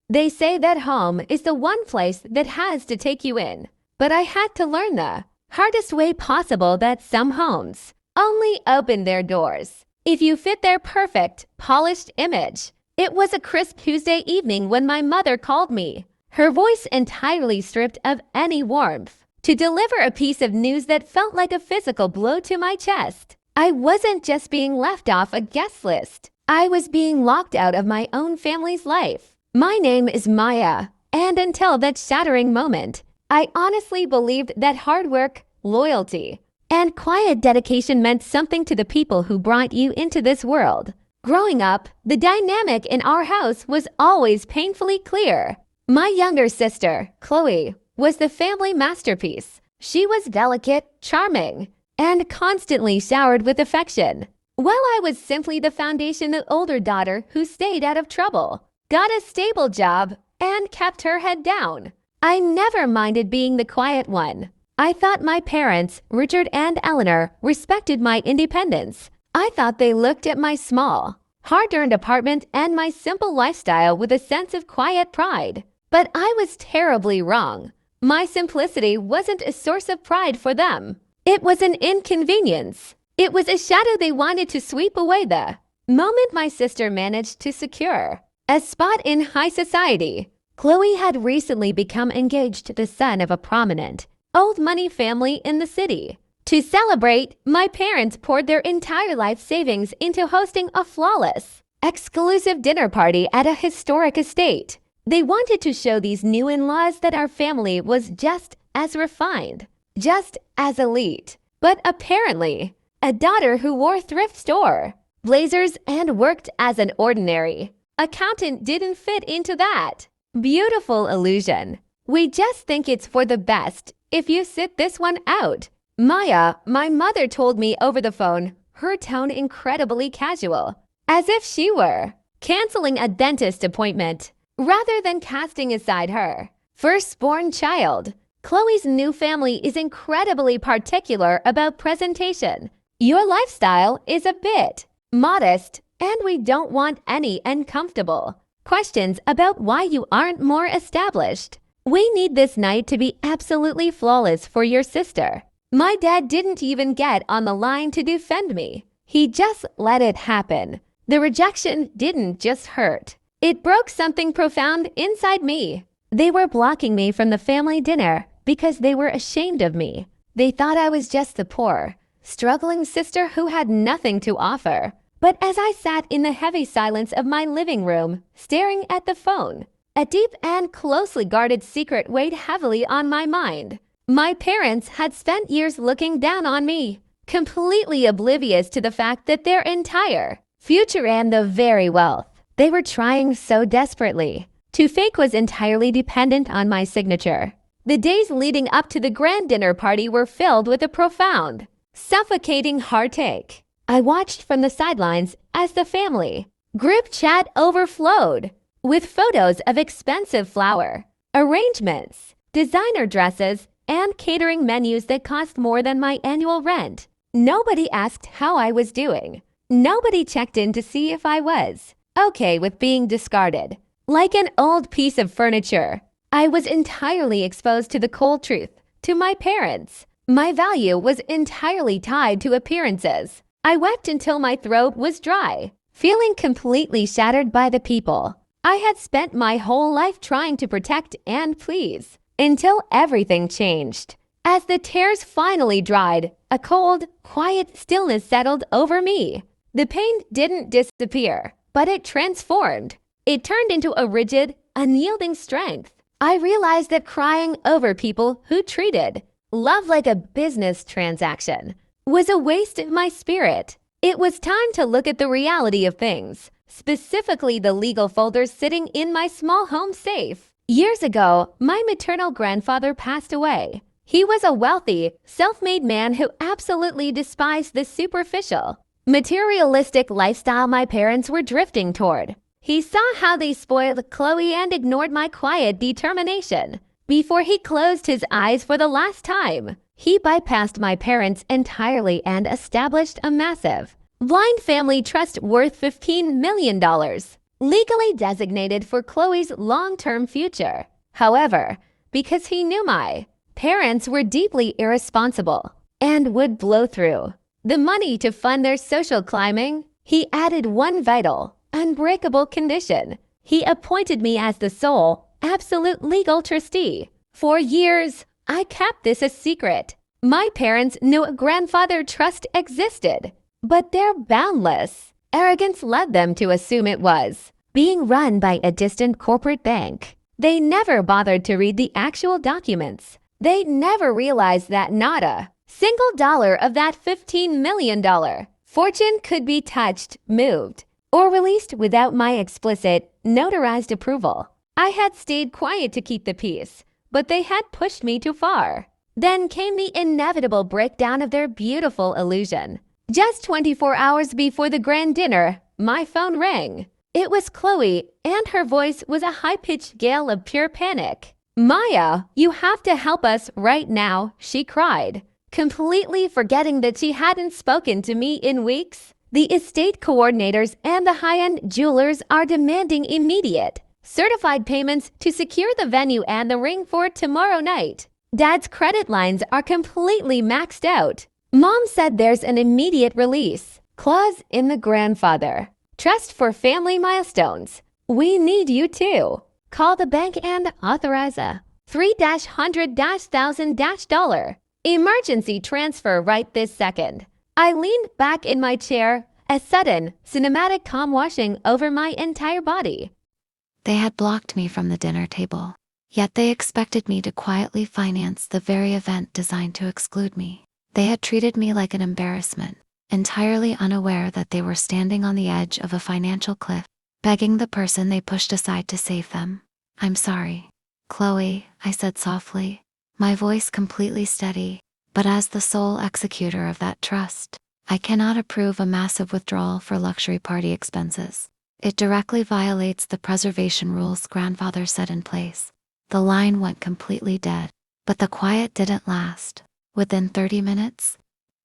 They say that home is the one place that has to take you in. But I had to learn the hardest way possible that some homes only open their doors if you fit their perfect, polished image. It was a crisp Tuesday evening when my mother called me, her voice entirely stripped of any warmth, to deliver a piece of news that felt like a physical blow to my chest. I wasn't just being left off a guest list. I was being locked out of my own family's life. My name is Maya, and until that shattering moment, I honestly believed that hard work, loyalty, and quiet dedication meant something to the people who brought you into this world. Growing up, the dynamic in our house was always painfully clear. My younger sister, Chloe, was the family masterpiece. She was delicate, charming, and constantly showered with affection, while I was simply the foundational older daughter who stayed out of trouble, got a stable job, and kept her head down. I never minded being the quiet one. I thought my parents, Richard and Eleanor, respected my independence. I thought they looked at my small, hard-earned apartment and my simple lifestyle with a sense of quiet pride. But I was terribly wrong. My simplicity wasn't a source of pride for them. It was an inconvenience. It was a shadow they wanted to sweep away the moment my sister managed to secure a spot in high society. Chloe had recently become engaged to the son of a prominent, old money family in the city. To celebrate, my parents poured their entire life savings into hosting a flawless, exclusive dinner party at a historic estate. They wanted to show these new in-laws that our family was just as refined, just as elite. But apparently, a daughter who wore thrift store blazers and worked as an ordinary accountant didn't fit into that beautiful illusion. We just think it's for the best if you sit this one out. Maya, my mother told me over the phone, her tone incredibly casual, as if she were canceling a dentist appointment rather than casting aside her firstborn child. Chloe's new family is incredibly particular about presentation. Your lifestyle is a bit modest, and we don't want any uncomfortable questions about why you aren't more established. We need this night to be absolutely flawless for your sister. My dad didn't even get on the line to defend me. He just let it happen. The rejection didn't just hurt. It broke something profound inside me. They were blocking me from the family dinner because they were ashamed of me. They thought I was just the poor, struggling sister who had nothing to offer. But as I sat in the heavy silence of my living room, staring at the phone, a deep and closely guarded secret weighed heavily on my mind. My parents had spent years looking down on me, completely oblivious to the fact that their entire future and the very wealth they were trying so desperately to fake was entirely dependent on my signature. The days leading up to the grand dinner party were filled with a profound, suffocating heartache. I watched from the sidelines as the family group chat overflowed with photos of expensive flower arrangements, designer dresses, and catering menus that cost more than my annual rent. Nobody asked how I was doing. Nobody checked in to see if I was okay with being discarded like an old piece of furniture. I was entirely exposed to the cold truth. To my parents, my value was entirely tied to appearances. I wept until my throat was dry, feeling completely shattered by the people I had spent my whole life trying to protect and please, until everything changed. As the tears finally dried, a cold, quiet stillness settled over me. The pain didn't disappear, but it transformed. It turned into a rigid, unyielding strength. I realized that crying over people who treated love like a business transaction was a waste of my spirit. It was time to look at the reality of things, specifically the legal folders sitting in my small home safe. Years ago, my maternal grandfather passed away. He was a wealthy, self-made man who absolutely despised the superficial, materialistic lifestyle my parents were drifting toward. He saw how they spoiled Chloe and ignored my quiet determination. Before he closed his eyes for the last time, he bypassed my parents entirely and established a massive, blind family trust worth $15 million. legally designated for Chloe's long-term future. However, because he knew my parents were deeply irresponsible and would blow through the money to fund their social climbing, he added one vital, unbreakable condition. He appointed me as the sole, absolute legal trustee. For years, I kept this a secret. My parents knew a grandfather trust existed, but their boundless arrogance led them to assume it was being run by a distant corporate bank. They never bothered to read the actual documents. They never realized that not a single dollar of that $15 million fortune could be touched, moved, or released without my explicit, notarized approval. I had stayed quiet to keep the peace, but they had pushed me too far. Then came the inevitable breakdown of their beautiful illusion. Just 24 hours before the grand dinner, my phone rang. It was Chloe, and her voice was a high-pitched gale of pure panic. "Maya, you have to help us right now," she cried, completely forgetting that she hadn't spoken to me in weeks. "The estate coordinators and the high-end jewelers are demanding immediate, certified payments to secure the venue and the ring for tomorrow night. Dad's credit lines are completely maxed out. Mom said there's an immediate release clause in the grandfather trust for family milestones. We need you too. Call the bank and authorize a $300,000 emergency transfer right this second." I leaned back in my chair, a sudden, cinematic calm washing over my entire body. They had blocked me from the dinner table, yet they expected me to quietly finance the very event designed to exclude me. They had treated me like an embarrassment, entirely unaware that they were standing on the edge of a financial cliff, begging the person they pushed aside to save them. "I'm sorry, Chloe," I said softly, my voice completely steady, "but as the sole executor of that trust, I cannot approve a massive withdrawal for luxury party expenses. It directly violates the preservation rules grandfather set in place." The line went completely dead, but the quiet didn't last. Within 30 minutes,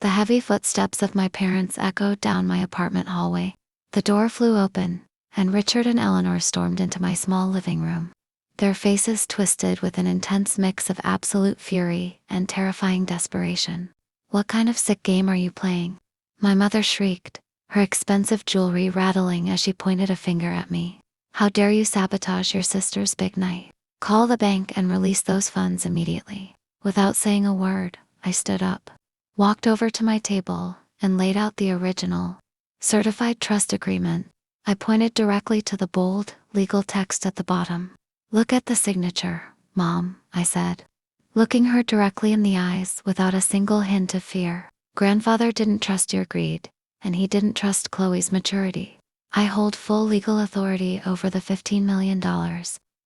the heavy footsteps of my parents echoed down my apartment hallway. The door flew open, and Richard and Eleanor stormed into my small living room. Their faces twisted with an intense mix of absolute fury and terrifying desperation. "What kind of sick game are you playing?" my mother shrieked, her expensive jewelry rattling as she pointed a finger at me. "How dare you sabotage your sister's big night? Call the bank and release those funds immediately." Without saying a word, I stood up, walked over to my table, and laid out the original, certified trust agreement. I pointed directly to the bold, legal text at the bottom. "Look at the signature, Mom," I said, looking her directly in the eyes without a single hint of fear. "Grandfather didn't trust your greed, and he didn't trust Chloe's maturity. I hold full legal authority over the $15 million,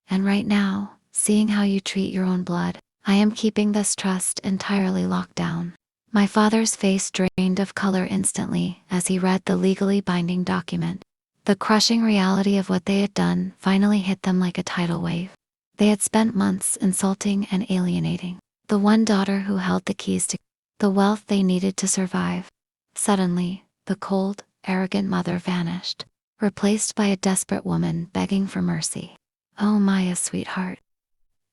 and right now, seeing how you treat your own blood, I am keeping this trust entirely locked down." My father's face drained of color instantly as he read the legally binding document. The crushing reality of what they had done finally hit them like a tidal wave. They had spent months insulting and alienating the one daughter who held the keys to the wealth they needed to survive. Suddenly, the cold, arrogant mother vanished, replaced by a desperate woman begging for mercy. "Oh, Maya, sweetheart.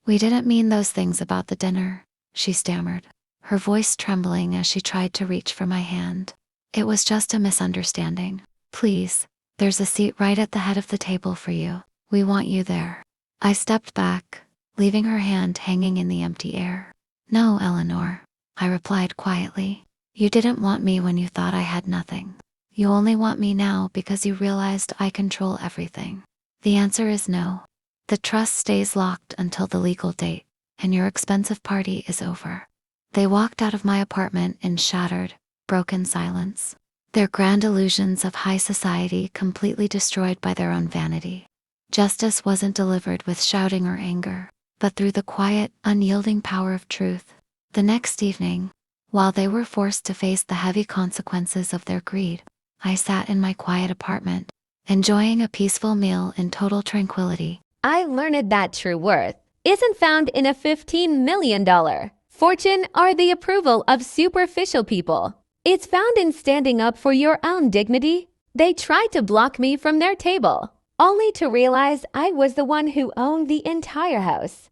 We didn't mean those things about the dinner," she stammered, her voice trembling as she tried to reach for my hand. "It was just a misunderstanding. Please, there's a seat right at the head of the table for you. We want you there." I stepped back, leaving her hand hanging in the empty air. "No, Eleanor," I replied quietly. "You didn't want me when you thought I had nothing. You only want me now because you realized I control everything. The answer is no. The trust stays locked until the legal date, and your expensive party is over." They walked out of my apartment in shattered, broken silence, their grand illusions of high society completely destroyed by their own vanity. Justice wasn't delivered with shouting or anger, but through the quiet, unyielding power of truth. The next evening, while they were forced to face the heavy consequences of their greed, I sat in my quiet apartment, enjoying a peaceful meal in total tranquility. I learned that true worth isn't found in a $15 million fortune or the approval of superficial people. It's found in standing up for your own dignity. They tried to block me from their table. only to realize I was the one who owned the entire house.